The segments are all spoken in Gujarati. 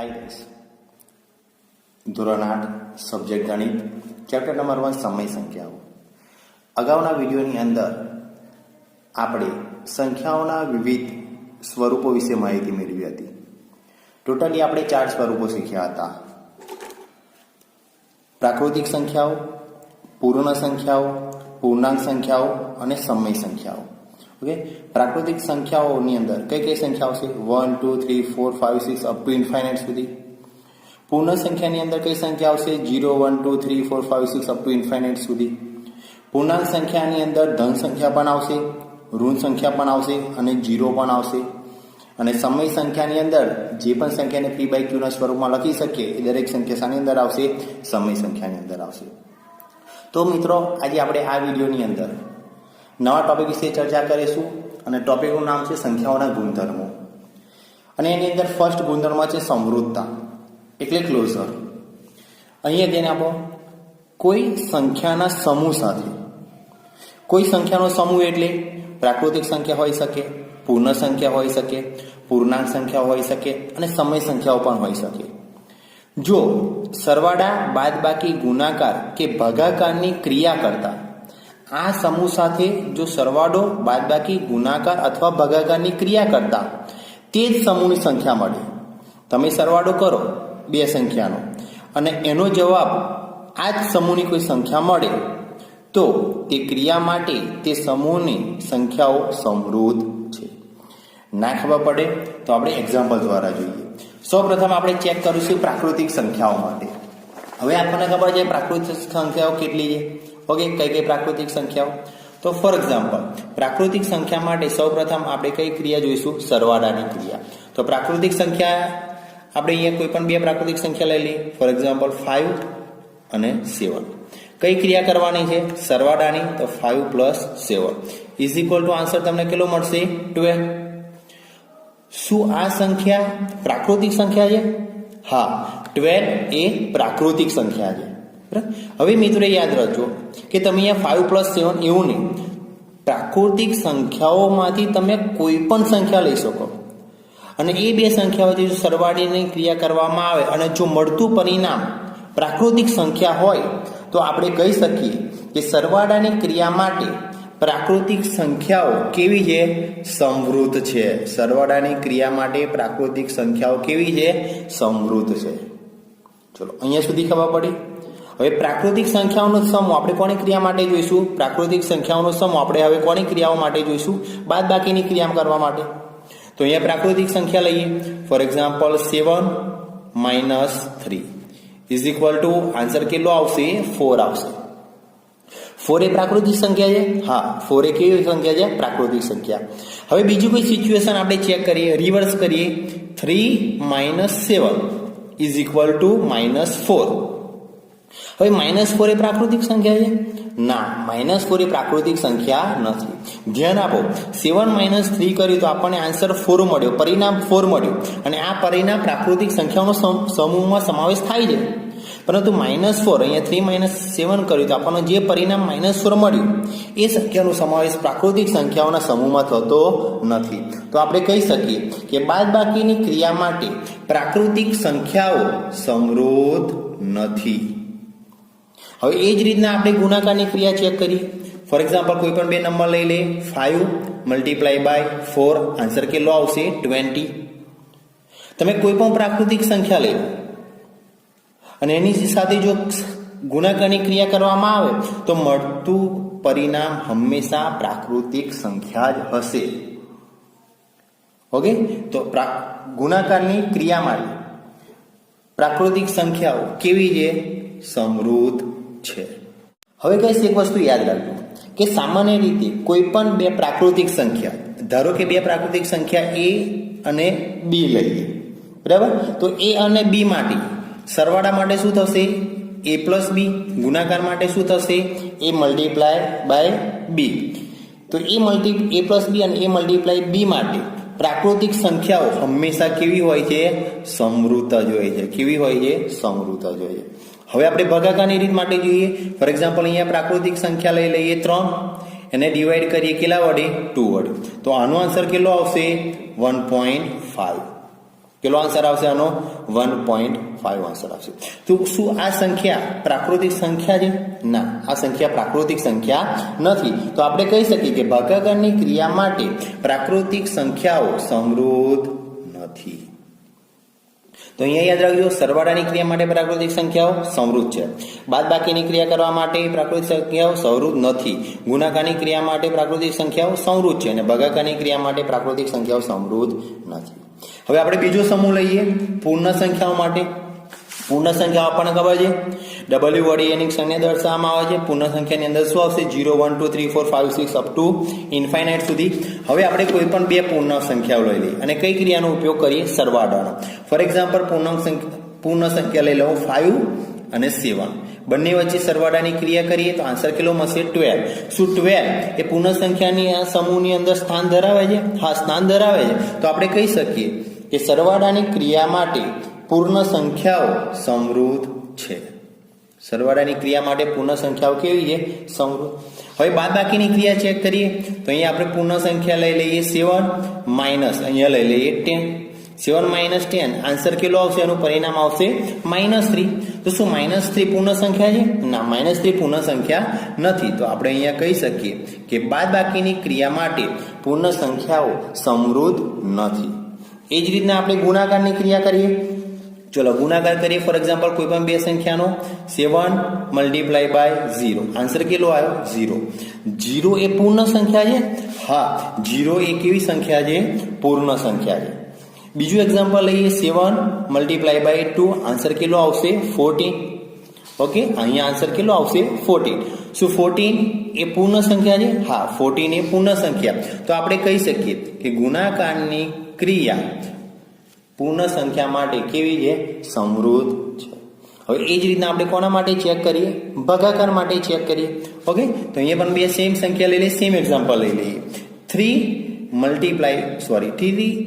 हाय गाइस ધોરણ 8 સબ્જેક્ટ ગણિત ચેપ્ટર નંબર 1 સમય સંખ્યાઓ અગાઉના વિડિયોની અંદર આપણે સંખ્યાઓના વિવિધ સ્વરૂપો વિશે માહિતી મેળવી હતી. ટોટલી આપણે 4 સ્વરૂપો શીખ્યા હતા. પ્રાકૃતિક સંખ્યાઓ, પૂર્ણ સંખ્યાઓ, પૂર્ણાંક સંખ્યાઓ અને સમય સંખ્યાઓ. ઓકે, પ્રાકૃતિક સંખ્યાઓની અંદર કઈ કઈ સંખ્યાઓ છે? 1 2 3 4 5 6 અપ ટુ ઇન્ફાઇનાઇટ સુધી. પૂર્ણ સંખ્યાની અંદર કઈ સંખ્યાઓ છે? 0 1 2 3 4 5 6 અપ ટુ ઇન્ફાઇનાઇટ સુધી. પૂર્ણાંક સંખ્યાની અંદર ધન સંખ્યા પણ આવશે, ઋણ સંખ્યા પણ આવશે અને 0 પણ આવશે. અને સમય સંખ્યાની અંદર જે પણ સંખ્યાને p/q ના સ્વરૂપમાં લખી શકીએ એ દરેક સંખ્યા શાની અંદર આવશે? સમય સંખ્યાની અંદર આવશે. તો મિત્રો, આજે આપણે આ વિડીયોની અંદર નવા ટોપિક વિશે ચર્ચા કરીશું અને ટોપિકનું નામ છે સંખ્યાઓના ગુણધર્મો. અને એની અંદર ફર્સ્ટ ગુણધર્મ છે સમૃદ્ધતા એટલે ક્લોઝર. અહીંયા ધ્યાન આપો, કોઈ સંખ્યાના સમૂહ સાથે, કોઈ સંખ્યાનો સમૂહ એટલે પ્રાકૃતિક સંખ્યા હોઈ શકે, પૂર્ણ સંખ્યા હોઈ શકે, પૂર્ણાંક સંખ્યા હોઈ શકે અને સમય સંખ્યાઓ પણ હોઈ શકે. જો સરવાળા, બાદબાકી, ગુણાકાર કે ભાગાકારની ક્રિયા કરતા આ સમૂહ સાથે જો સરવાળો, બાદબાકી, ગુણાકાર અથવા ભાગાકારની ક્રિયા કરતા તે જ સમૂહની સંખ્યા મળે. તમે સરવાળો કરો બે સંખ્યાનો અને એનો જવાબ આ જ સમૂહની કોઈ સંખ્યા મળે તો તે ક્રિયા માટે તે સમૂહની સંખ્યાઓ સમૃદ્ધ છે. ના ખબર પડે તો આપણે એક્ઝામ્પલ દ્વારા જોઈએ. સૌપ્રથમ આપણે ચેક કરીશું પ્રાકૃતિક સંખ્યાઓ માટે. હવે આપણને ખબર છે પ્રાકૃતિક સંખ્યાઓ કેટલી છે. ઓકે, કઈ કઈ પ્રાકૃતિક સંખ્યાઓ? તો ફોર એક્ઝામ્પલ, પ્રાકૃતિક સંખ્યા માટે સૌપ્રથમ આપણે કઈ ક્રિયા જોઈશું? સરવાળાની ક્રિયા. તો પ્રાકૃતિક સંખ્યા આપણે અહીંયા કોઈ પણ બે પ્રાકૃતિક સંખ્યા લઈ લઈએ. ફોર એક્ઝામ્પલ 5 અને 7. કઈ ક્રિયા કરવાની છે? સરવાળાની. તો 5 + 7 ઇઝ ઇક્વલ ટુ આન્સર તમને કેટલો મળશે? 12. શું આ સંખ્યા પ્રાકૃતિક સંખ્યા છે? હા, 12 એ પ્રાકૃતિક સંખ્યા છે. હવે મિત્રો યાદ રાખજો કે તમે અહીંયા 5 + 7 એવું નહીં, પ્રાકૃતિક સંખ્યાઓમાંથી તમે કોઈ પણ સંખ્યા લઈ શકો અને એ બે સંખ્યાઓથી જો સરવાળાની ક્રિયા કરવામાં આવે અને જો મળતું પરિણામ પ્રાકૃતિક સંખ્યા હોય તો આપણે કહી શકીએ કે સરવાળાની ક્રિયા માટે પ્રાકૃતિક સંખ્યાઓ કેવી છે? સમૃદ્ધ છે. સરવાળાની ક્રિયા માટે પ્રાકૃતિક સંખ્યાઓ કેવી છે? સમૃદ્ધ છે. ચલો, અહીંયા સુધી ખબર પડી. હવે પ્રાકૃતિક સંખ્યાઓનો સમૂહ આપણે કોની ક્રિયા માટે જોઈશું? પ્રાકૃતિક સંખ્યાઓનો સમૂહ આપણે હવે કોની ક્રિયાઓ માટે જોઈશું? બાદબાકીની ક્રિયા કરવા માટે. તો અહીંયા પ્રાકૃતિક સંખ્યા લઈએ. For example 7 - 3 is equal to answer કેટલો આવશે? 4 આવશે. 4 એ પ્રાકૃતિક સંખ્યા છે. હા, 4 એ કેવી સંખ્યા છે? પ્રાકૃતિક સંખ્યા. હવે બીજું કોઈ સિચ્યુએશન આપણે ચેક કરીએ, રિવર્સ કરીએ. 3 - 7 ઇઝ ઇક્વલ ટુ -4. હવે -4 એ પ્રાકૃતિક સંખ્યા છે? ના, -4 એ પ્રાકૃતિક સંખ્યા નથી. ધ્યાન આપો, 7 - 3 કર્યું તો આપણને આન્સર 4 મળ્યો, પરિણામ 4 મળ્યું અને આ પરિણામ પ્રાકૃતિક સંખ્યાઓનો સમૂહમાં સમાવેશ થાય છે. પરંતુ -4 અહીંયા 3 - 7 કર્યું તો આપણને જે પરિણામ -4 મળ્યું એ સંખ્યાનો સમાવેશ પ્રાકૃતિક સંખ્યાઓના સમૂહમાં થતો નથી. તો આપણે કહી શકીએ કે બાદબાકીની ક્રિયા માટે પ્રાકૃતિક સંખ્યાઓ સમૃદ્ધ નથી. હવે એ જ રીતના આપણે ગુણાકારની ક્રિયા ચેક કરીએ. ફોર એક્ઝામ્પલ કોઈ પણ બે નંબર લઈ લે. 5 × 4 આન્સર કેટલો આવશે? 20. તમે કોઈ પણ પ્રાકૃતિક સંખ્યા લઈ અને એની સાથે જો ગુણાકારની ક્રિયા કરવામાં આવે તો મળતું પરિણામ હંમેશા પ્રાકૃતિક સંખ્યા જ હશે. ઓકે, તો ગુણાકારની ક્રિયા માટે પ્રાકૃતિક સંખ્યાઓ કેવી છે? સમૃદ્ધ છે. હવે કઈ એક વસ્તુ યાદ રાખજો કે સામાન્ય રીતે કોઈ પણ બે પ્રાકૃતિક સંખ્યા, ધારો કે બે પ્રાકૃતિક સંખ્યા a અને b લઈએ, બરાબર? તો a અને b માટે સરવાળા માટે શું થશે? a + b. ગુણાકાર માટે શું થશે? a × b. તો a + b અને a × b માટે પ્રાકૃતિક સંખ્યાઓ હંમેશા કેવી હોય છે? સમૃદ્ધ જ હોય છે. કેવી હોય છે? સમૃદ્ધ જ હોય છે. હવે આપણે ભાગાકારની રીત માટે જોઈએ. ફોર એક્ઝામ્પલ અહીંયા પ્રાકૃતિક સંખ્યા લઈ લઈએ 3, એને ડિવાઈડ કરીએ કેટલા વડે? 2 વડે. તો આનો આન્સર કેટલો આવશે? 1.5. કેટલો આન્સર આવશે આનો? 1.5 આન્સર આવશે. તો શું આ સંખ્યા પ્રાકૃતિક સંખ્યા છે? ના, આ સંખ્યા પ્રાકૃતિક સંખ્યા નથી. તો આપણે કહી શકીએ કે ભાગાકારની ક્રિયા માટે પ્રાકૃતિક સંખ્યાઓ સમૃદ્ધ નથી. તો અહીંયા યાદ રાખજો, સરવાળાની ક્રિયા માટે પ્રાકૃતિક સંખ્યાઓ સમૃદ્ધ છે, બાદબાકીની ક્રિયા કરવા માટે પ્રાકૃતિક સંખ્યાઓ સમૃદ્ધ નથી, ગુણાકારની ક્રિયા માટે પ્રાકૃતિક સંખ્યાઓ સમૃદ્ધ છે અને ભાગાકારની ક્રિયા માટે પ્રાકૃતિક સંખ્યાઓ સમૃદ્ધ નથી. હવે આપણે બીજો સમૂહ લઈએ પૂર્ણ સંખ્યાઓ માટે. પૂર્ણ સંખ્યાઓ આપણને ખબર છે, W વડે એની સંખ્યા દર્શાવવામાં આવે છે. પૂર્ણ સંખ્યાની અંદર શું આવશે? 0, 1, 2, 3, 4, 5, 6 અપ ટુ ઇન્ફાઇનાઇટ સુધી. હવે આપણે કોઈ પણ બે પૂર્ણ સંખ્યાઓ લઈ લઈએ અને કઈ ક્રિયાનો ઉપયોગ કરીએ? સરવાળાનો. ફોર એક્ઝામ્પલ પૂર્ણ સંખ્યા લઈ લો 5 અને 7, બંને વચ્ચે સરવાળાની ક્રિયા કરીએ તો આન્સર કેટલો મળશે? 12. શું 12 એ પૂર્ણ સંખ્યાની આ સમૂહની અંદર સ્થાન ધરાવે છે? હા, સ્થાન ધરાવે છે. તો આપણે કહી શકીએ કે સરવાળાની ક્રિયા માટે પૂર્ણ સંખ્યાઓ સમૃદ્ધ છે. સરવાળાની ક્રિયા માટે પૂર્ણ સંખ્યાઓ કેવી છે? સમૃદ્ધ. હવે બાદબાકીની ક્રિયા ચેક કરીએ તો અહીંયા આપણે પૂર્ણ સંખ્યા લઈ લઈએ 7 માઇનસ અહીંયા લઈ લઈએ 10. 7 માઇનસ 10 આન્સર કેટલો આવશે? એનું પરિણામ આવશે -3. તો શું -3 પૂર્ણ સંખ્યા છે? ના, -3 પૂર્ણ સંખ્યા નથી. તો આપણે અહીંયા કહી શકીએ કે બાદબાકીની ક્રિયા માટે પૂર્ણ સંખ્યાઓ સમૃદ્ધ નથી. એ જ રીતના આપણે ગુણાકારની ક્રિયા કરીએ. ચલો ગુણાકાર કરીએ. ફોર એક્ઝામ્પલ કોઈ પણ બે સંખ્યાનો 7 મલ્ટીપ્લાય બાય 0, આન્સર કેટલો આવ્યો? 0. 0 એ પૂર્ણ સંખ્યા છે? હા, 0 એ કેવી સંખ્યા છે? પૂર્ણ સંખ્યા છે. બીજું એક્ઝામ્પલ લઈએ 7 મલ્ટીપ્લાય બાય 2, આન્સર કેટલો આવશે? 14. ઓકે, અહીંયા આન્સર કેટલો આવશે? 14. શું 14 એ પૂર્ણ સંખ્યા છે? હા, 14 એ પૂર્ણ સંખ્યા. તો આપણે કહી શકીએ કે ગુણાકારની ક્રિયા પૂર્ણ સંખ્યા માટે કેવી છે? સમૃદ્ધ છે. હવે એ જ રીતના આપણે કોના માટે ચેક કરીએ? ભાગાકાર માટે ચેક કરીએ. ઓકે, તો અહીંયા પણ બે સેમ સંખ્યા લઈ લઈએ, સેમ એક્ઝામ્પલ લઈ લઈએ. 3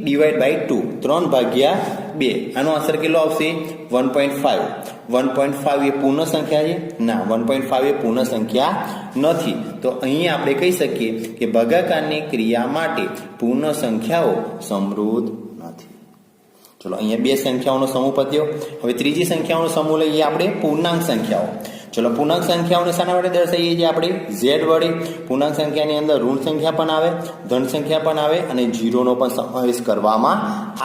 ડિવાઈડ બાય 2, 3 ભાગ્યા 2, આનો આન્સર કેટલો આવશે? 1.5. 1.5 એ પૂર્ણ સંખ્યા છે? ના, 1.5 એ પૂર્ણ સંખ્યા નથી. તો અહીંયા આપણે કહી શકીએ કે ભાગાકારની ક્રિયા માટે પૂર્ણ સંખ્યાઓ સમૃદ્ધ નથી. ચલો અહીંયા બે સંખ્યાઓનો સમૂહ પત્યો. હવે ત્રીજી સંખ્યાઓનો સમૂહ લઈએ આપણે પૂર્ણાંક સંખ્યાઓ. ચલો પૂર્ણાંક સંખ્યાઓને શાના વડે દર્શાવીએ છીએ આપણે? Z વડે. પૂર્ણાંક સંખ્યાની અંદર ઋણ સંખ્યા પણ આવે, ધન સંખ્યા પણ આવે અને 0 નો પણ સમાવેશ કરવામાં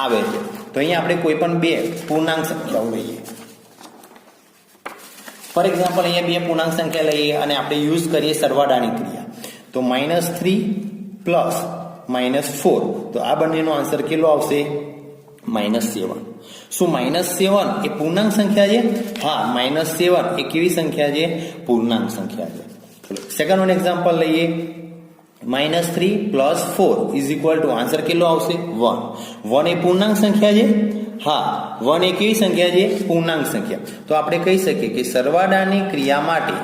આવે છે. તો અહીંયા આપણે કોઈ પણ બે પૂર્ણાંક સંખ્યાઓ લઈએ. ફોર એક્ઝામ્પલ અહીંયા બે પૂર્ણાંક સંખ્યા લઈએ અને આપણે યુઝ કરીએ સરવાળાની ક્રિયા. તો -3 પ્લસ -4, તો આ બંનેનો આન્સર કેટલો આવશે? -7. શું -7 એ પૂર્ણાંક સંખ્યા છે? હા, -7 એ કેવી સંખ્યા છે? પૂર્ણાંક સંખ્યા છે. સેકન્ડ વન એક્ઝામ્પલ લઈએ. -3 plus 4 is equal to answer કેટલો આવશે? 1. 1 એ પૂર્ણાંક સંખ્યા છે? હા, 1 એ કેવી સંખ્યા છે? પૂર્ણાંક સંખ્યા. તો આપણે કહી શકીએ કે સરવાળાની ક્રિયા માટે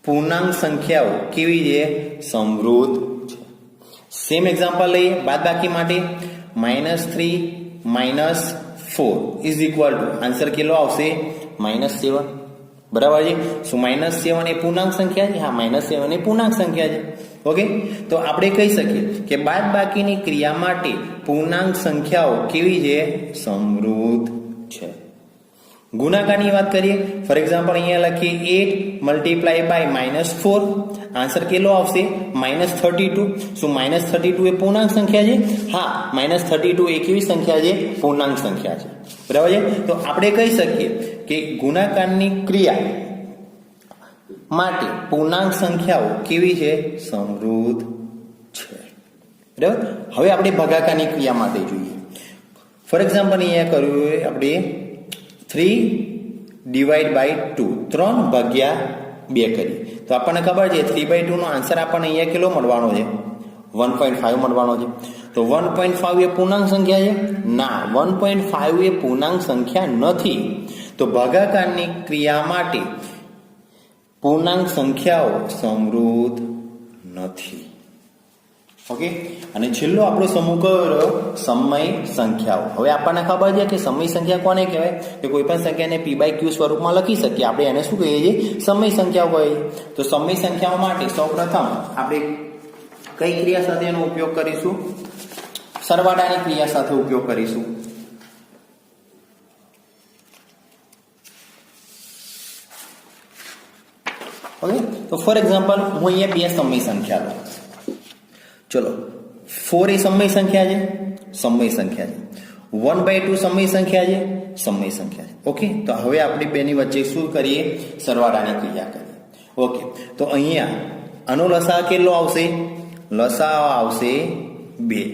પૂર્ણાંક સંખ્યાઓ કેવી છે? સમૃદ્ધ છે. સેમ એક્ઝામ્પલ લઈએ બાદબાકી માટે. -3 minus 4 is equal to answer કેટલો આવશે? -7. બરાબર છે. શું -7 એ પૂર્ણાંક સંખ્યા છે? હા, -7 એ પૂર્ણાંક સંખ્યા છે. ઓકે, તો આપણે કહી શકીએ કે બાદબાકીની ક્રિયા માટે પૂર્ણાંક સંખ્યાઓ કેવી છે? સમૃદ્ધ છે. ગુણાકારની વાત કરીએ. ફોર એક્ઝામ્પલ અહીંયા લખીએ 8 મલ્ટીપ્લાય બાય -4, આન્સર કેટલો આવશે? -32. શું -32 એ પૂર્ણાંક સંખ્યા છે? હા, -32 એ કેવી સંખ્યા છે? પૂર્ણાંક સંખ્યા છે. બરાબર છે. તો આપણે કહી શકીએ કે ગુણાકારની ક્રિયા માટે પૂર્ણાંક સંખ્યાઓ કેવી છે? સમૃદ્ધ છે. બરાબર. હવે આપણે ભાગાકારની ક્રિયા માટે જોઈએ. ફોર એક્ઝામ્પલ અહીંયા કર્યું આપણે 3 ડિવાઈડ બાય 2, 3 ભાગ્યા 2 કરી. તો આપણને ખબર છે 3/2 નો આન્સર આપણને અહીંયા કેટલો મળવાનો છે? 1.5 મળવાનો છે. તો 1.5 એ પૂર્ણાંક સંખ્યા છે? ના, 1.5 એ પૂર્ણાંક સંખ્યા નથી. તો ભાગાકારની ક્રિયા માટે પૂર્ણાંક સંખ્યાઓ સમૃદ્ધ નથી. ઓકે, અને છેલ્લો આપણો સમૂહ કયો? સમય સંખ્યાઓ. હવે આપણને ખબર છે કે સમય સંખ્યા કોને કહેવાય? કે કોઈ પણ સંખ્યાને p/q સ્વરૂપમાં લખી શકીએ. આપણે એને શું કહીએ છીએ? સમય સંખ્યાઓ કહીએ. તો સમય સંખ્યાઓ માટે સૌપ્રથમ આપણે કઈ ક્રિયા સાથે એનો ઉપયોગ કરીશું? સરવાળાની ક્રિયા સાથે ઉપયોગ કરીશું. ઓકે, તો ફોર એક્ઝામ્પલ હું અહીંયા બે સમય સંખ્યા લઉં. ચલો, 4 એ સમય સંખ્યા છે, સમય સંખ્યા છે. 1/2 સમય સંખ્યા છે, સમય સંખ્યા છે. ઓકે, તો હવે આપણે બેની વચ્ચે શું કરીએ? સરવાળાની ક્રિયા કરીએ. ઓકે, તો અહીંયા આનો લસા કેટલો આવશે? લસા આવશે 2.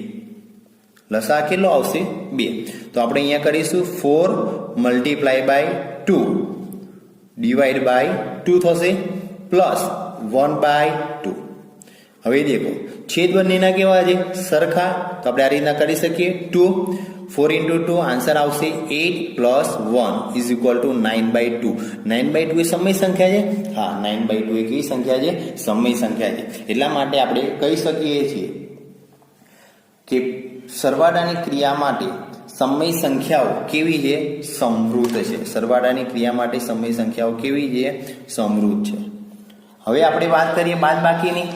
લસા કેટલો આવશે? 2. તો આપણે અહીંયા કરીશું 4 × 2 ડિવાઈડ બાય 2 થશે પ્લસ 1/2. હવે દેખો છેદ બંનેના કેવા છે? સરખા. તો આપણે આ રીતના કરી શકીએ. 2 4 × 2 આન્સર આવશે 8 પ્લસ 1 ઇઝ ઇક્વલ ટુ 9/2. 9/2 એ સમય સંખ્યા છે. હા, 9/2 એ કઈ સંખ્યા છે? સમય સંખ્યા છે. એટલા માટે આપણે કહી શકીએ છીએ કે સરવાળાની ક્રિયા માટે સમય સંખ્યાઓ કેવી છે? સમૃદ્ધ છે. સરવાળાની ક્રિયા માટે સમય સંખ્યાઓ કેવી છે? સમૃદ્ધ છે. હવે આપણે વાત કરીએ બાદબાકીની.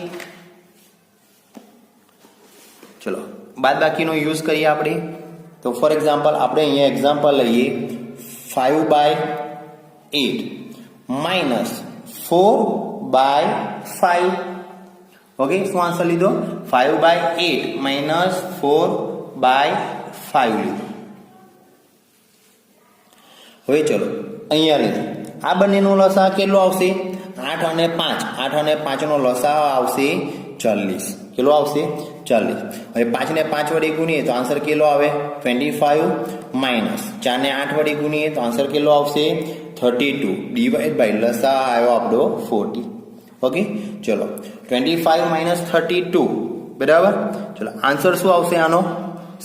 ચલો, બાદબાકીનો યુઝ કરીએ આપણે. તો ફોર એક્ઝામ્પલ આપણે અહીંયા એક્ઝામ્પલ લઈએ 5/8 માઇનસ 4/5. ઓકે, શું આન્સર લીધો? 5/8 માઇનસ 4/5 લીધો. હવે ચલો અહીંયા લીધું. આ બંનેનો લસા કેટલો આવશે? 8 અને 5. 8 અને 5 નો લસા આવશે 40. કેટલો આવશે? 40. હવે 5 ને 5 વડે ગુણીએ તો આન્સર કેટલો આવે? 25 માઇનસ 4 ને 8 વડે ગુણીએ તો આન્સર કેટલો આવશે? 32 ડિવાઈડ બાય લસા આવ્યો આપણો 40. ઓકે, ચલો 25 માઇનસ 32 બરાબર. ચલો આન્સર શું આવશે? આનો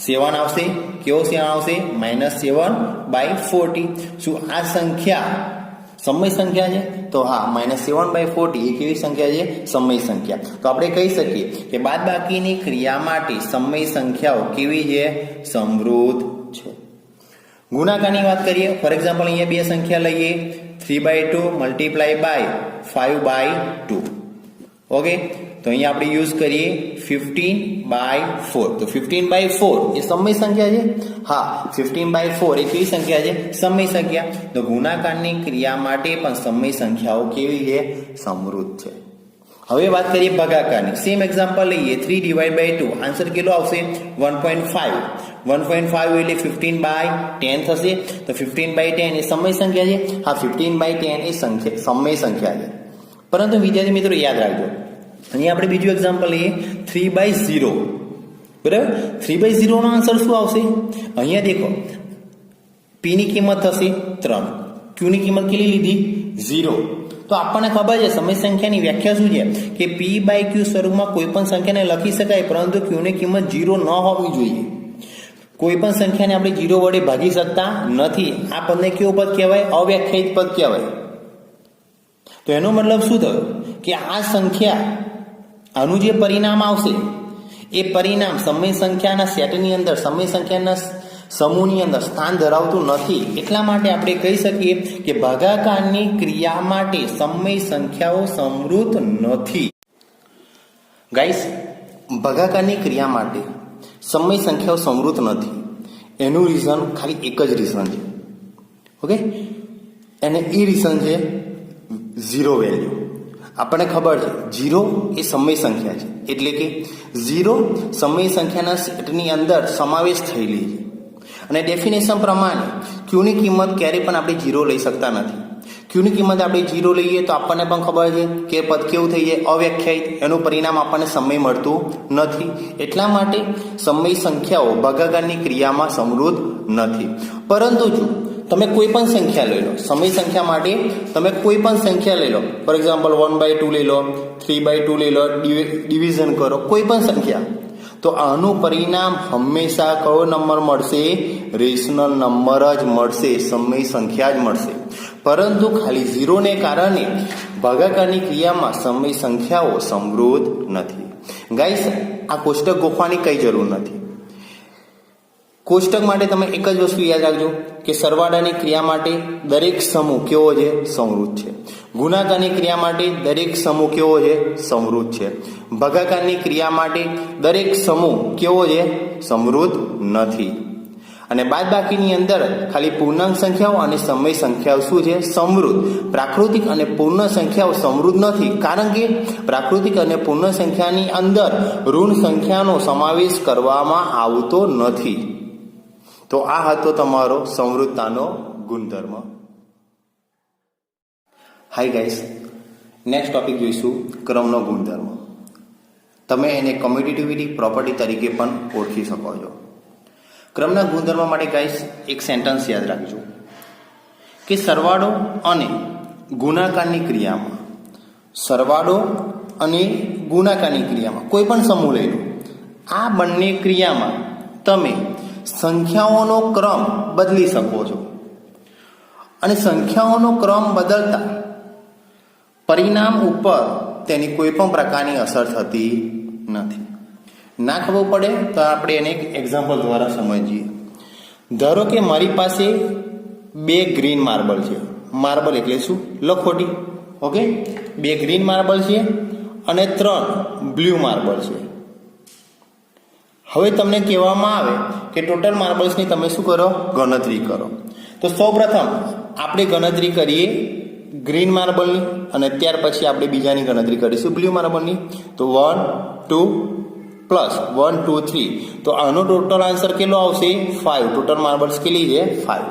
7 આવશે. કેવો 7 આવશે? -7/40. શું આ સંખ્યા સમય સંખ્યા છે? તો હા, -7/40 એ કેવી સંખ્યા છે? સમય સંખ્યા. તો આપણે કહી શકીએ કે બાદબાકીની ક્રિયા માટે સમય સંખ્યાઓ કેવી છે? સમૃદ્ધ છે. ગુણાકારની વાત કરીએ. ફોર એક્ઝામ્પલ અહીંયા બે સંખ્યા લઈએ 3/2 × 5/2. ઓકે, તો અહીંયા આપણે યુઝ કરીએ 15/4. તો 15/4 એ સમય સંખ્યા છે. હા, 15/4 એ કેવી સંખ્યા છે? સમય સંખ્યા. તો ગુણાકારની ક્રિયા માટે પણ સમય સંખ્યાઓ કેવી છે? સમૃદ્ધ છે. હવે વાત કરીએ ભાગાકારની. સેમ એક્ઝામ્પલ લઈએ 3/2. આન્સર કેટલો આવશે? 1.5. 1.5 એટલે 15/10 થશે. તો 15/10 એ સમય સંખ્યા છે. હા, 15/10 એ સમય સંખ્યા છે. પરંતુ વિદ્યાર્થી મિત્રો યાદ રાખજો, અહીંયા આપણે બીજું એક્ઝામ્પલ લઈએ 3/0. બરાબર, 3/0 નો આન્સર શું આવશે? અહીંયા દેખો p ની કિંમત થશે 3, q ની કિંમત કેટલી લીધી? 0. તો આપણને ખબર છે સમય સંખ્યાની વ્યાખ્યા શું છે કે p/q સ્વરૂપમાં કોઈ પણ સંખ્યાને લખી શકાય, પરંતુ q ની કિંમત 0 ન હોવી જોઈએ. કોઈ પણ સંખ્યાને આપણે 0 વડે ભાગી શકતા નથી. આ પદને કેવું પદ કહેવાય? અવ્યાખ્યાયિત પદ કહેવાય. તો એનો મતલબ શું થયો કે આ સંખ્યા, આનું જે પરિણામ આવશે એ પરિણામ સમય સંખ્યાના સેટની અંદર, સમય સંખ્યાના સમૂહની અંદર સ્થાન ધરાવતું નથી. એટલા માટે આપણે કહી શકીએ કે ભાગાકારની ક્રિયા માટે સમય સંખ્યાઓ સમૃદ્ધ નથી. ગાઈસ, ભાગાકારની ક્રિયા માટે સમય સંખ્યાઓ સમૃદ્ધ નથી. એનું રીઝન ખાલી એક જ રીઝન છે. ઓકે, અને એ રીઝન છે 0 વેલ્યુ. આપણને ખબર છે 0 એ સમય સંખ્યા છે, એટલે કે 0 સમય સંખ્યાના સેટની અંદર સમાવેશ થયેલી છે. અને ડેફિનેશન પ્રમાણે q ની કિંમત ક્યારેય પણ આપણે 0 લઈ શકતા નથી. q ની કિંમત આપણે 0 લઈએ તો આપણને પણ ખબર છે કે પદ કેવું થઈ જાય? અવ્યાખ્યાયિત. એનું પરિણામ આપણને સમય મળતું નથી. એટલા માટે સમય સંખ્યાઓ ભાગાકારની ક્રિયામાં સમૃદ્ધ નથી. પરંતુ જો તમે કોઈ પણ સંખ્યા લઈ લો, સમય સંખ્યા માટે તમે કોઈ પણ સંખ્યા લઈ લો, ફોર એક્ઝામ્પલ 1/2 લઈ લો, 3/2 લઈ લો, ડિવિઝન કરો કોઈ પણ સંખ્યા, તો આનું પરિણામ હંમેશા કયો નંબર મળશે? રેશનલ નંબર જ મળશે, સમય સંખ્યા જ મળશે. પરંતુ ખાલી 0 ને કારણે ભાગાકારની ક્રિયામાં સમય સંખ્યાઓ સમૃદ્ધ નથી. ગાઈસ, આ કોષ્ટક ગોખવાની કઈ જરૂર નથી. કોષ્ટક માટે તમે એક જ વસ્તુ યાદ રાખજો કે સરવાળાની ક્રિયા માટે દરેક સમૂહ કેવો છે? સમૃદ્ધ છે. ગુણાકારની ક્રિયા માટે દરેક સમૂહ કેવો છે? સમૃદ્ધ છે. ભાગાકારની ક્રિયા માટે દરેક સમૂહ કેવો છે? સમૃદ્ધ નથી. અને બાદબાકીની અંદર ખાલી પૂર્ણાંક સંખ્યાઓ અને સમય સંખ્યાઓ શું છે? સમૃદ્ધ. પ્રાકૃતિક અને પૂર્ણ સંખ્યાઓ સમૃદ્ધ નથી, કારણ કે પ્રાકૃતિક અને પૂર્ણ સંખ્યાની અંદર ઋણ સંખ્યાનો સમાવેશ કરવામાં આવતો નથી. તો આ હતો તમારો સમૃદ્ધતાનો ગુણધર્મ. હાય ગાઈસ, નેક્સ્ટ ટોપિક જોઈશું ક્રમનો ગુણધર્મ. તમે એને કમ્યુટેટિવિટી પ્રોપર્ટી તરીકે પણ ઓળખી શકો છો. ક્રમના ગુણધર્મ માટે ગાઈસ એક સેન્ટેન્સ યાદ રાખજો કે સરવાળો અને ગુણાકારની ક્રિયામાં, સરવાળો અને ગુણાકારની ક્રિયામાં કોઈ પણ સમૂહ લઈ લો, આ બંને ક્રિયામાં તમે સંખ્યાઓનો ક્રમ બદલી શકો છો. અને સંખ્યાઓનો ક્રમ બદલતા પરિણામ ઉપર તેની કોઈ પણ પ્રકારની અસર થતી નથી. ના ખબર પડે તો આપણે એને એક એક્ઝામ્પલ દ્વારા સમજીએ. ધારો કે મારી પાસે 2 ગ્રીન માર્બલ છે. માર્બલ એટલે શું? લખોટી. ઓકે, 2 ગ્રીન માર્બલ છે અને 3 બ્લુ માર્બલ છે. હવે તમને કહેવામાં આવે કે ટોટલ માર્બલ્સની તમે શું કરો? ગણતરી કરો. તો સૌપ્રથમ આપણે ગણતરી કરીએ ગ્રીન માર્બલની અને ત્યાર પછી આપણે બીજાની ગણતરી કરીશું બ્લુ માર્બલની. તો 1 2 પ્લસ 1 2 3. તો આનો ટોટલ આન્સર કેટલો આવશે? 5. ટોટલ માર્બલ્સ કેટલી છે? 5.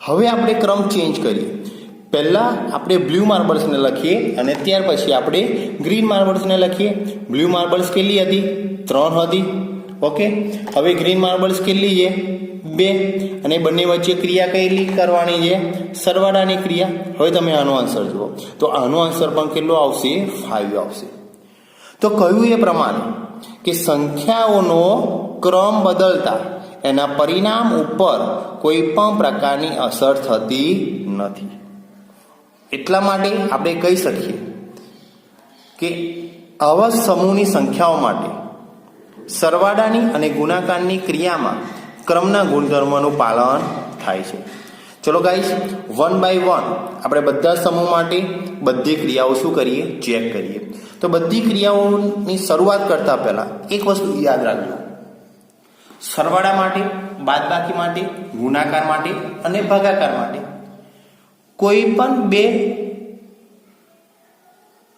હવે આપણે ક્રમ ચેન્જ કરીએ. પહેલા આપણે બ્લુ માર્બલ્સને લખીએ અને ત્યાર પછી આપણે ગ્રીન માર્બલ્સને લખીએ. બ્લુ માર્બલ્સ કેટલી હતી? 3 હતી. ઓકે, હવે ગ્રીન માર્બલ્સ કેટલી છે? 2. અને બંને વચ્ચે ક્રિયા કેટલી કરવાની છે? સરવાળાની ક્રિયા. હવે તમે આનો આન્સર જુઓ તો આનો આન્સર પણ કેટલો આવશે? 5 આવશે. તો કહ્યું એ પ્રમાણે કે સંખ્યાઓનો ક્રમ બદલતા એના પરિણામ ઉપર કોઈ પણ પ્રકારની અસર થતી નથી. એટલા માટે આપણે કહી શકીએ કે આવા સમૂહની સંખ્યાઓ માટે સરવાળાની અને ગુણાકારની ક્રિયામાં ક્રમના ગુણધર્મોનું પાલન થાય છે. ચલો ગાઈસ, 1 by 1 આપણે બધા સમૂહ માટે બધી ક્રિયાઓ શું કરીએ? ચેક કરીએ. તો બધી ક્રિયાઓની શરૂઆત કરતા પહેલા એક વસ્તુ યાદ રાખજો. સરવાળા માટે, બાદબાકી માટે, ગુણાકાર માટે અને ભાગાકાર માટે કોઈ પણ 2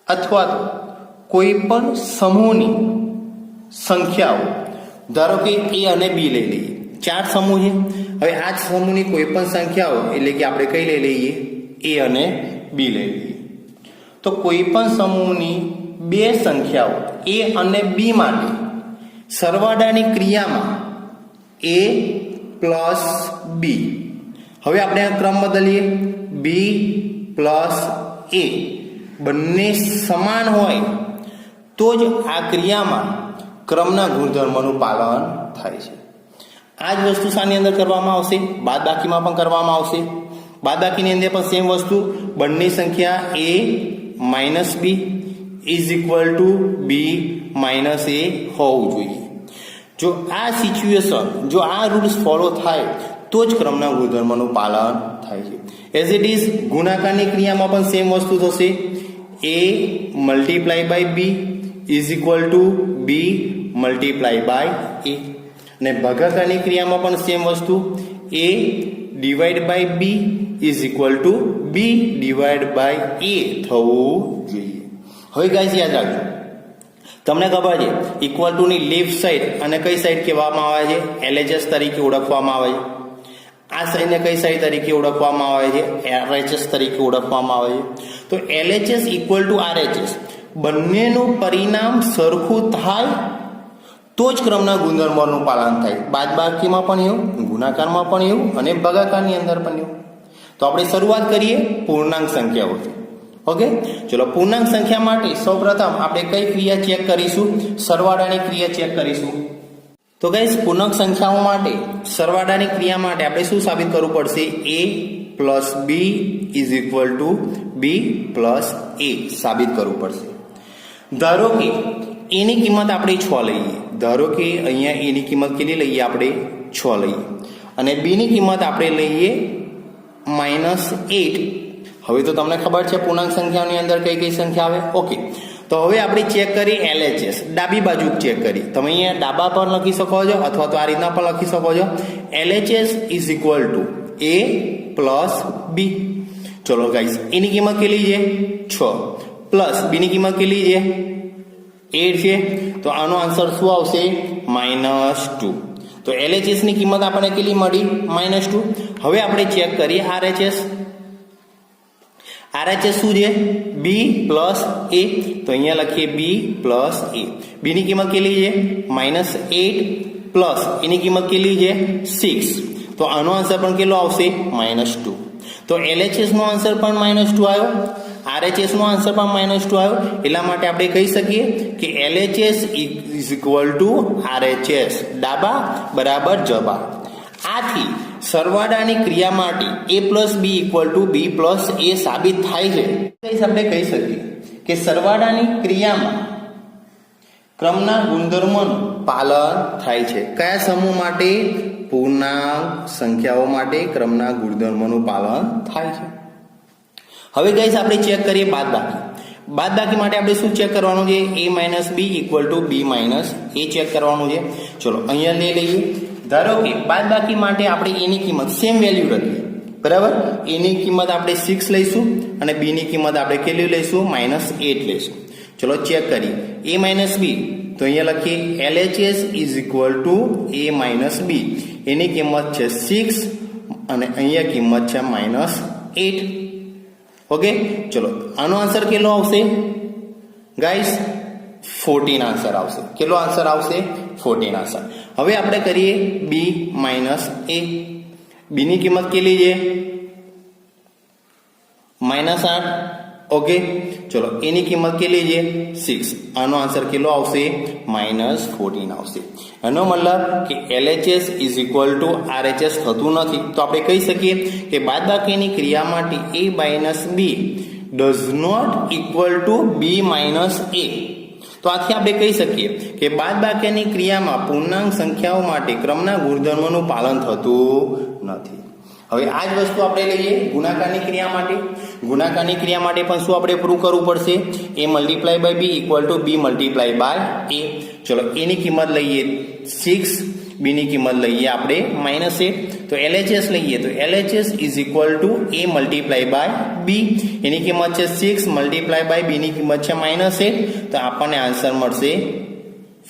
અથવા તો કોઈ પણ સમૂહની સંખ્યાઓ, ધારો કે A અને B લઈ લઈએ. 4 સમૂહ છે. હવે આ સમૂહની કોઈ પણ સંખ્યાઓ એટલે કે આપણે કઈ લઈ લઈએ? A અને B લઈ લઈએ. તો કોઈ પણ સમૂહની 2 સંખ્યાઓ A અને B માટે સરવાળાની ક્રિયામાં A પ્લસ B. હવે આપણે આ ક્રમ બદલીએ. B પ્લસ A બંને સમાન હોય તો જ આ ક્રિયામાં ક્રમના ગુણધર્મોનું પાલન થાય છે. આ જ વસ્તુ શાની અંદર કરવામાં આવશે? બાદબાકીમાં પણ કરવામાં આવશે. બાદબાકીની અંદર પણ સેમ વસ્તુ, બંને સંખ્યા A minus B is equal to B minus A હોવું જોઈએ. જો આ સિચ્યુએશન, જો આ રૂલ્સ ફોલો થાય તો જ ક્રમના ગુણધર્મોનું પાલન થાય છે. એઝ ઇટ ઇઝ ગુણાકારની ક્રિયામાં પણ સેમ વસ્તુ થશે. A multiply by B is equal to B multiply by A. અને ભાગાકારની ક્રિયામાં પણ સેમ વસ્તુ, A divide by B is equal to B divide by A થવું જોઈએ. હવે ગાઈસ યાદ રાખજો, તમને ખબર છે ઇક્વલ ટુ ની લેફ્ટ સાઈડ અને કઈ સાઈડ કહેવામાં આવે છે? LHS તરીકે ઓળખવામાં આવે છે. આ સાઈડને કઈ સાઈડ તરીકે ઓળખવામાં આવે છે? RHS તરીકે ઓળખવામાં આવે છે. તો LHS ઇક્વલ ટુ RHS બંનેનું પરિણામ સરખું થાય તો જ ક્રમના ગુણધર્મોનું પાલન થાય. બાદબાકીમાં પણ એવું, ગુણાકારમાં પણ એવું અને ભાગાકારની અંદર પણ એવું. તો આપણે શરૂઆત કરીએ પૂર્ણાંક સંખ્યાઓથી. ઓકે, ચલો પૂર્ણાંક સંખ્યા માટે સૌપ્રથમ આપણે કઈ ક્રિયા ચેક કરીશું? સરવાળાની ક્રિયા ચેક કરીશું. તો ગાઈસ, પૂર્ણાંક સંખ્યાઓ માટે સરવાળાની ક્રિયા માટે આપણે શું સાબિત કરવું પડશે? A plus B is equal to B plus A સાબિત કરવું પડશે. ધારો કે A ની કિંમત આપણે 6 લઈએ. ધારો કે અહીંયા A ની કિંમત કેટલી લઈએ? આપણે 6 લઈએ. અને B ની કિંમત આપણે લઈએ -8. હવે તો તમને ખબર છે પૂર્ણાંક સંખ્યાઓની અંદર કઈ કઈ સંખ્યા આવે. ઓકે, તો હવે આપણે ચેક કરી LHS, ડાબી બાજુ ચેક કરી. તમે અહીંયા ડાબા પર લખી શકો છો અથવા તો આ રીતના પણ લખી શકો છો. LHS is equal to A plus B. ચલો ગાઈસ, એની કિંમત કેટલી છે? 6 પ્લસ બી ની કિંમત કેટલી છે? 8 છે. તો આનો આન્સર શું આવશે? -2. તો LHS ની કિંમત આપણને કેટલી મળી? -2. હવે આપણે ચેક કરીએ RHS. RHS શું છે? B plus A. તો અહીંયા લખીએ B પ્લસ A. B ની કિંમત કેટલી છે? -8 પ્લસ એની કિંમત કેટલી છે? 6. તો આનો આન્સર પણ કેટલો આવશે? -2. તો LHS નો આન્સર પણ -2 આવ્યો, RHS નો આન્સર પણ -2 આવ્યો. એટલા માટે આપણે કહી શકીએ કે LHS is equal to RHS, ડાબા બરાબર જબા. આથી સરવાળાની ક્રિયા માટે A plus B equal to B plus A સાબિત થાય છે. આપણે કહી શકીએ કે સરવાળાની ક્રિયામાં ક્રમના ગુણધર્મોનું પાલન થાય છે. કયા સમૂહ માટે? પૂર્ણાંક સંખ્યાઓ માટે ક્રમના ગુણધર્મોનું પાલન થાય છે. હવે ગાઈસ આપણે ચેક કરીએ બાદબાકી. બાદબાકી માટે આપણે શું ચેક કરવાનું છે? A minus B equal to B minus A check કરવાનું છે. ચલો અહીંયા લઈ લઈએ. ધારો કે બાદબાકી માટે આપણે A ની કિંમત સેમ વેલ્યુ રાખીએ, બરાબર. A ની કિંમત આપણે 6 લઈશું અને B ની કિંમત આપણે કેટલી લઈશું? -8 લઈશું. ચલો ચેક કરીએ. A માઇનસ B, તો અહીંયા લખીએ LHS is equal to A minus B. એની કિંમત છે 6 અને અહીંયા કિંમત છે -8. ઓકે, ચલો આનો આન્સર કેટલો આવશે ગાઈસ? 14 આન્સર આવશે. કેટલો આન્સર આવશે? 14 આન્સર. હવે આપણે કરીએ B માઇનસ A. B ની કિંમત કેટલી છે? -8. ઓકે, ચલો એની કિંમત કેટલી છે? 6. આનો આન્સર કેટલો આવશે? -14 આવશે. એનો મતલબ કે LHS is equal to RHS થતું નથી. તો આપણે કહી શકીએ કે બાદબાકીની ક્રિયા માટે A minus B does not equal to B minus A. તો આથી આપણે કહી શકીએ કે બાદબાકીની ક્રિયામાં પૂર્ણાંક સંખ્યાઓ માટે ક્રમના ગુણધર્મોનું પાલન થતું નથી. હવે આ જ વસ્તુ આપણે લઈએ ગુણાકારની ક્રિયા માટે. ગુણાકારની ક્રિયા માટે પણ શું આપણે પ્રૂવ કરવું પડશે? A multiply by B equal to B multiply by A. ચલો એની કિંમત લઈએ 6, B ની કિંમત લઈએ આપણે -8. તો LHS લઈએ તો LHS is equal to A multiply by B. એની કિંમત છે 6 મલ્ટીપ્લાય બાય B ની કિંમત છે -8. તો આપણને આન્સર મળશે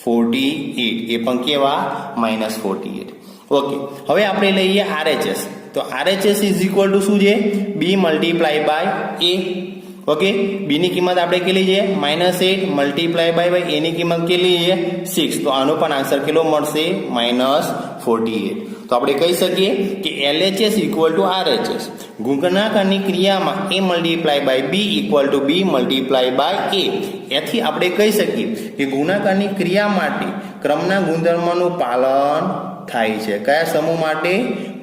48. એ પણ કેવા? -48. ઓકે, હવે આપણે લઈએ RHS. તો RHS ઇઝ ઇક્વલ ટુ શું છે? B multiply by A. Okay, B ની કિંમત આપણે કેટલી છે? -8 મલ્ટીપ્લાય બાય A ની કિંમત કેટલી છે? 6. તો આનો પણ આન્સર કેટલો મળશે? -48. તો આપણે કહી શકીએ કે LHS ઇક્વલ ટુ RHS. ગુણાકારની ક્રિયામાં A multiply by B equal to B multiply by A. એથી આપણે કહી શકીએ કે ગુણાકારની ક્રિયા માટે ક્રમના ગુણધર્મોનું પાલન થાય છે. કયા સમૂહ માટે?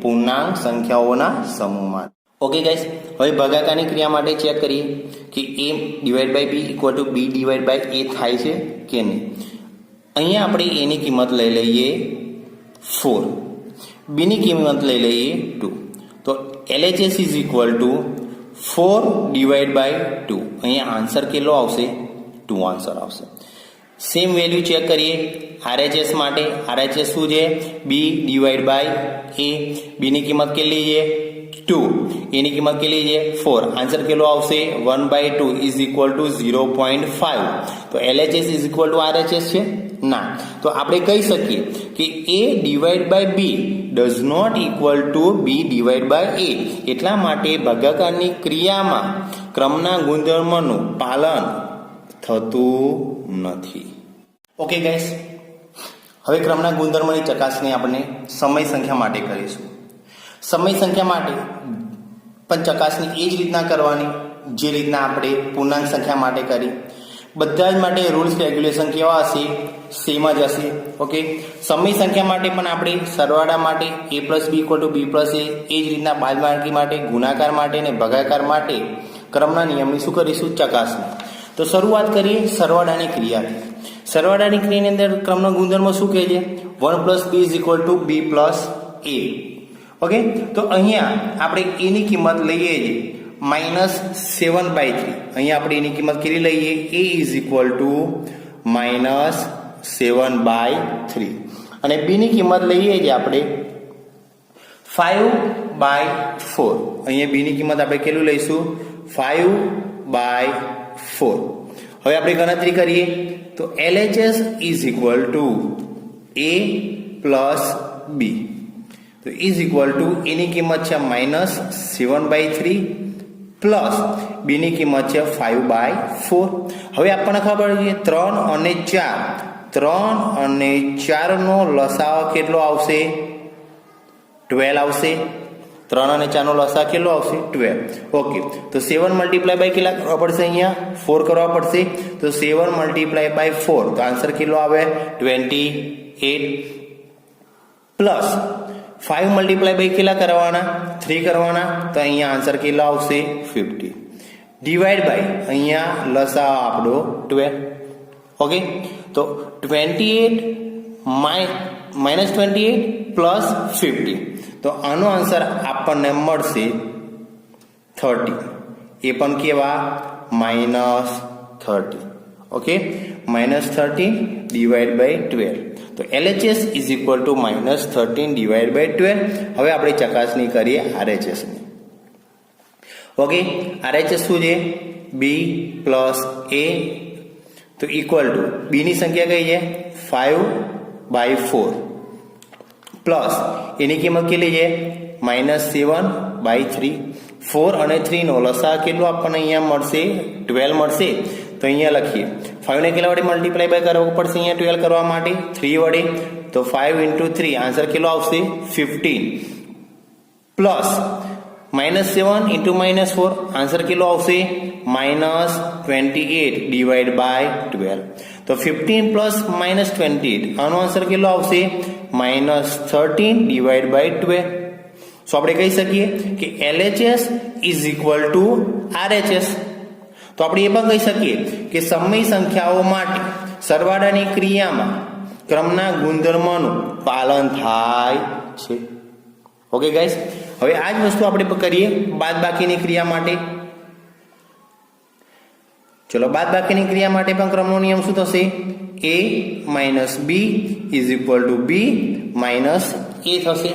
પૂર્ણાંક સંખ્યાઓના સમૂહ માટે. ઓકે ગાઈસ, હવે ભાગાકારની ક્રિયા માટે ચેક કરીએ કે A divide by B equal to B divide by A થાય છે કે નહીં. અહીંયા આપણે A ની કિંમત લઈ લઈએ 4, B ની કિંમત લઈ લઈએ 2. તો LHS is equal to 4 divide by 2. અહીંયા આન્સર કેટલો આવશે? 2 આન્સર આવશે. સેમ વેલ્યુ ચેક કરીએ RHS માટે. RHS શું છે? B divide by A. B ની કિંમત કેટલી છે? 2. એની કિંમત કેટલી છે? 4. આન્સર કેટલો આવશે? 1/2 ઇઝ ઇક્વલ ટુ 0.5. તો LHS is equal to RHS છે? ના. તો આપણે કહી શકીએ કે A divide by B does not equal to B divide by A. એટલા માટે ભાગાકારની ક્રિયામાં ક્રમના ગુણધર્મનું પાલન થતું નથી. ઓકે ગાઈસ, હવે ક્રમના ગુણધર્મોની ચકાસણી આપણે સમય સંખ્યા માટે કરીશું. સમય સંખ્યા માટે પણ ચકાસણી એ જ રીતના કરવાની જે રીતના આપણે પૂર્ણાંક સંખ્યા માટે કરી. બધા જ માટે રૂલ્સ રેગ્યુલેશન કેવા હશે? સેમ જ હશે. ઓકે, સમય સંખ્યા માટે પણ આપણે સરવાળા માટે A plus B equal to B plus A, એ જ રીતના બાદબાકી માટે, ગુણાકાર માટે અને ભાગાકાર માટે ક્રમના નિયમની શું કરીશું? ચકાસણી. તો શરૂઆત કરીએ સરવાળાની ક્રિયાથી. સરવાળાની ક્રિયાની અંદર ક્રમનો ગુણધર્મ શું કહે છે? 1 plus B is equal to B plus A. Okay, તો અહીંયા આપણે A ની કિંમત લઈએ છીએ -7/3 અહીંયા આપણે એની કિંમત કેટલી લઈએ a ઇઝ ઇક્વલ ટુ -7/3 અને b ની કિંમત લઈએ જે આપણે 5/4 અહીંયા b ની કિંમત આપણે કેટલું લઈશું 5/4 હવે આપણે ગણતરી કરીએ તો LHS is equal to a plus b તો ઇઝ ઇક્વલ ટુ એની કિંમત છે -7/3 પ્લસ બી ની કિંમત છે 5/4 હવે આપણને ખબર છે 3 અને 4 નો લસાઅ કેટલો આવશે 12 આવશે 3 અને 4 નો લસાઅ કેટલો આવશે 12 ઓકે તો 7 મલ્ટીપ્લાય બાય કેટલા કરવા પડશે અહીંયા 4 કરવા પડશે તો 7 મલ્ટીપ્લાય બાય 4 તો આન્સર કેટલો આવે 28 પ્લસ 5 મલ્ટીપ્લાય બાય કેટલા કરવાના 3 કરવાના તો અહીંયા આન્સર કેટલો આવશે 50 ડિવાઈડ બાય અહીંયા લસાઅ આપણો 12 ઓકે તો 28 પ્લસ 50 તો આનો આન્સર આપણને મળશે 30 એ પણ કેવા -30 ઓકે -13 ડિવાઈડ બાય 12 તો LHS is equal to -13 divide by 12 હવે આપણે ચકાસણી કરીએ RHS ની ઓકે RHS શું છે B પ્લસ A તો ઇક્વલ ટુ B ની સંખ્યા કઈ છે 5/4 પ્લસ એની કિંમત કેટલી છે -7/3 4 અને 3 નો લસાઅ કેટલો આપણને અહીંયા મળશે 12 મળશે તો અહીંયા લખીએ 5 ને કેટલા વડે મલ્ટીપ્લાય બાય કરવો પડશે અહીંયા 12 કરવા માટે 3 વડે તો 5 × 3 આન્સર કેટલો આવશે 15 પ્લસ -7 × -4 આન્સર કેટલો આવશે -28 ડિવાઈડ બાય 12 તો 15 પ્લસ -28 આનો આન્સર કેટલો આવશે -13 ડિવાઈડ બાય 12 સો આપણે કહી શકીએ કે LHS is equal to RHS તો આપણે એ પણ કહી શકીએ કે સમય સંખ્યાઓ માટે સરવાળાની ક્રિયામાં ક્રમના ગુણધર્મનું પાલન થાય છે ઓકે ગાઈસ હવે આ જ વસ્તુ આપણે કરીએ બાદબાકીની ક્રિયા માટે ચલો બાદબાકીની ક્રિયા માટે પણ ક્રમનો નિયમ શું થશે a - b is equal to b - a થશે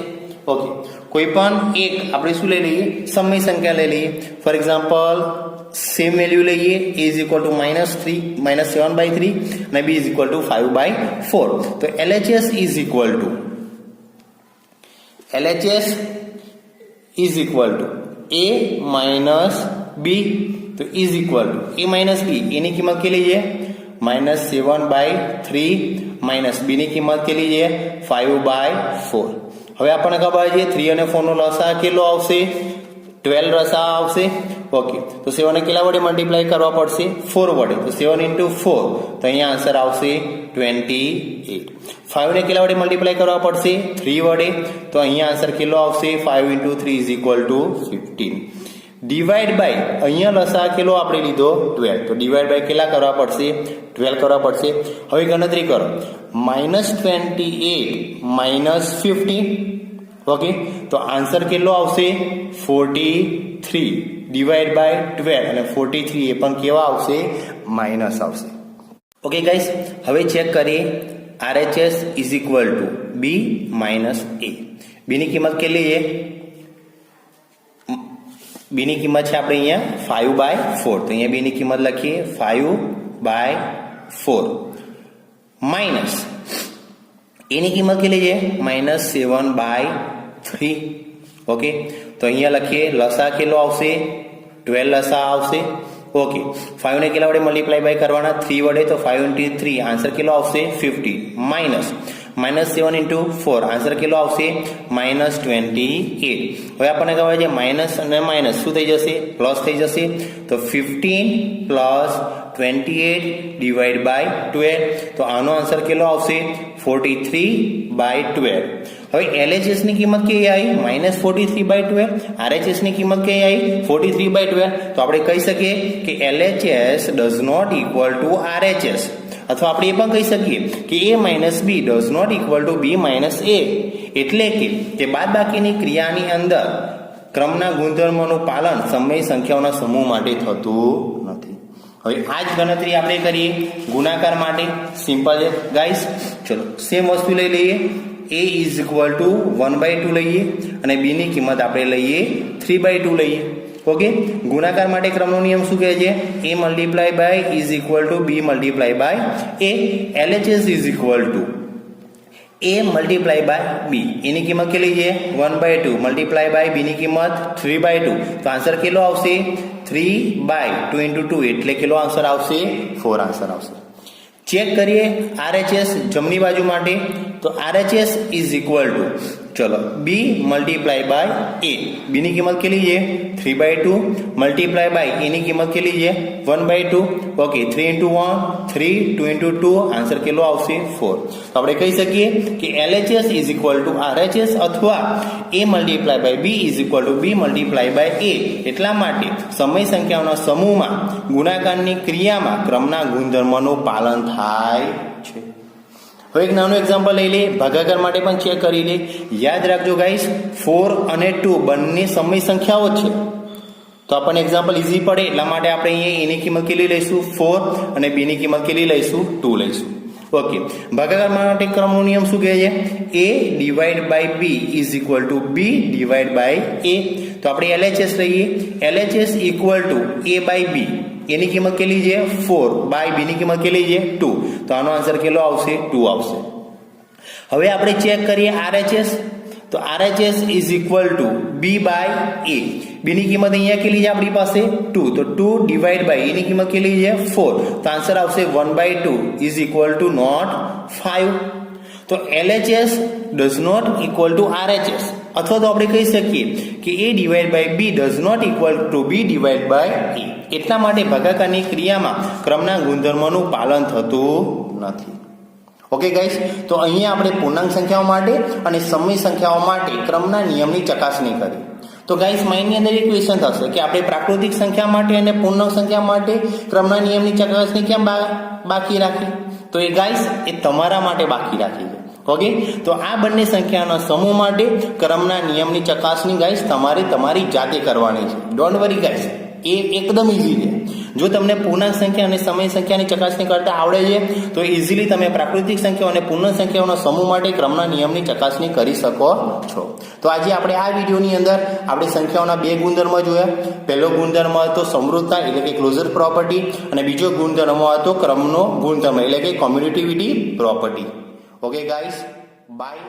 ઓકે કોઈ પણ એક આપણે શું લઈ લઈએ સમય સંખ્યા લઈ લઈએ ફોર એક્ઝામ્પલ સેમ વેલ્યુ લઈએ a ઇઝ ઇક્વલ ટુ -7/3 અને b ઇઝ ઇક્વલ ટુ 5/4 તો LHS is equal to a - b તો is equal to a - b એની કિંમત કેટલી છે -7/3 - b ની કિંમત કેટલી છે 5/4 હવે આપણને ખબર છે 3 અને 4 નો લસાઅ કેટલો આવશે 12 લસાઅ આવશે ઓકે તો 7 ને કેટલા વડે મલ્ટીપ્લાય કરવા પડશે 4 વડે તો 7 × 4 તો અહીંયા આન્સર આવશે 28 5 ને કેટલા વડે મલ્ટીપ્લાય કરવા પડશે 3 વડે તો અહીંયા આન્સર કેટલો આવશે 5 × 3 is equal to 15 divide by અહીંયા લસાઅ કેટલો આપણે લીધો 12 તો ડિવાઈડ બાય કેટલા કરવા પડશે 12 કરવા પડશે હવે ગણતરી કરો -28 - 15 ઓકે તો આન્સર કેટલો આવશે 43 ડિવાઈડ બાય 12 અને 43 એ પણ કેવા આવશે માઇનસ આવશે ઓકે ગાઈસ હવે ચેક કરીએ RHS is equal to B - A B ની કિંમત કેટલી છે b ની કિંમત છે આપણે અહીંયા 5/4 તો અહીંયા b ની કિંમત લખીએ 5/4 માઇનસ એની કિંમત કેટલી છે -7/3 ઓકે તો અહીંયા લખીએ લસાઅ કેટલો આવશે 12 લસાઅ આવશે ઓકે 5 ને કેટલા વડે મલ્ટીપ્લાય બાય કરવાના 3 વડે તો 5 × 3 આન્સર કેટલો આવશે 50 માઇનસ -7 × 4 આન્સર કેટલો આવશે -28 હવે આપણને ખબર છે માઇનસ અને માઇનસ શું થઈ જશે પ્લસ થઈ જશે તો 15 પ્લસ 28 ડિવાઈડ બાય 12 તો આનો આન્સર કેટલો આવશે 43/12 હવે LHS ની કિંમત કેવી આવી -43/12 RHS ની કિંમત કેવી આવી 43/12 તો આપણે કહી શકીએ કે LHS does not equal to RHS અથવા આપણે એ પણ કહી શકીએ કે a - b does not equal to b - a એટલે કે તે બાદબાકીની ક્રિયાની અંદર ક્રમના ગુણધર્મોનું પાલન સમય સંખ્યાઓના સમૂહ માટે થતું નથી. હવે આ જ ગણતરી આપણે કરીએ ગુણાકાર માટે. સિમ્પલ છે ગાઈસ. ચલો સેમ વસ્તુ લઈ લઈએ. a ઇઝ ઇક્વલ ટુ 1/2 લઈએ અને b ની કિંમત આપણે લઈએ 3/2 લઈએ. ઓકે, ગુણાકાર માટે ક્રમનો નિયમ શું કહે છે? a multiply by is equal to b multiply by a. LHS is equal to a multiply by b. એની કિંમત કેટલી છે? 1/2 મલ્ટીપ્લાય બાય b ની કિંમત 3/2. તો આન્સર કેટલો આવશે? 3/2 into 2 એટલે કેટલો આન્સર આવશે? 4 આન્સર આવશે. ચેક કરીએ RHS જમણી બાજુ માટે. તો RHS ઇઝ ઇક્વલ ટુ ચલો b multiply by a. b ની કિંમત કેટલી છે? 3/2 મલ્ટીપ્લાય બાય a ની કિંમત કેટલી છે? 1/2. ઓકે, 3 into 1 3, 2 into 2 આન્સર કેટલો આવશે? 4. તો આપણે કહી શકીએ કે LHS is equal to RHS અથવા a multiply by b is equal to b multiply by a. એટલા માટે સમય સંખ્યાઓના સમૂહમાં ગુણાકારની ક્રિયામાં ક્રમના ગુણધર્મોનું પાલન થાય છે. હવે એક નાનું એક્ઝામ્પલ લઈ લઈએ. ભાગાકાર માટે પણ ચેક કરી લઈએ. યાદ રાખજો ગાઈસ, 4 અને 2 બંને સમય સંખ્યાઓ છે. તો આપણને એક્ઝામ્પલ ઇઝી પડે એટલા માટે આપણે અહીંયા એની કિંમત કેટલી લઈશું? 4 અને b ની કિંમત કેટલી લઈશું? 2 લઈશું. ઓકે, ભાગાકાર માટે ક્રમનો નિયમ શું કહે છે? a divide by b is equal to b divide by a. તો આપણે LHS લઈએ. LHS equal to a by b. એની કિંમત કેટલી છે? 4 બાય b ની કિંમત કેટલી છે? 2. તો આનો આન્સર કેટલો આવશે? 2 આવશે. હવે આપણે ચેક કરીએ RHS. તો RHS is equal to b by a. b ની કિંમત અહીંયા કેટલી છે આપણી પાસે? 2. તો 2 ડિવાઇડ બાય એની કિંમત કેટલી છે? 4. તો આન્સર આવશે 1/2 ઇઝ ઇક્વલ ટુ નોટ 5. તો LHS does not equal to RHS. અથવા તો આપણે કહી શકીએ કે a divide by b does not equal to b divide by a. એટલા માટે ભાગાકારની ક્રિયામાં ક્રમના ગુણધર્મોનું પાલન થતું નથી. ઓકે ગાઈસ, તો અહીંયા આપણે પૂર્ણાંક સંખ્યાઓ માટે અને સમય સંખ્યાઓ માટે ક્રમના નિયમની ચકાસણી કરી. તો ગાઈસ માઇન્ડની અંદર એક ક્વેશ્ચન થશે કે આપણે પ્રાકૃતિક સંખ્યા માટે અને પૂર્ણાંક સંખ્યા માટે ક્રમના નિયમની ચકાસણી કેમ બાકી રાખી? તો એ ગાઈસ એ તમારા માટે બાકી રાખી છે. ઓકે, તો આ બંને સંખ્યાના સમૂહ માટે ક્રમના નિયમની ચકાસણી ગાઈસ તમારે તમારી જાતે કરવાની છે. ડોન્ટ વરી ગાઈસ, એ એકદમ ઈઝી છે. જો તમને પૂર્ણાંક સંખ્યા અને સમય સંખ્યાની ચકાસણી કરતા આવડે છે તો ઇઝીલી તમે પ્રાકૃતિક સંખ્યાઓ અને પૂર્ણાંક સંખ્યાઓના સમૂહ માટે ક્રમના નિયમની ચકાસણી કરી શકો છો. તો આજે આપણે આ વિડીયોની અંદર આપણે સંખ્યાઓના બે ગુણધર્મ જોયા. પહેલો ગુણધર્મ હતો સમૃદ્ધતા એટલે કે ક્લોઝર પ્રોપર્ટી અને બીજો ગુણધર્મ હતો ક્રમનો ગુણધર્મ એટલે કે commutativity property. Okay guys, by.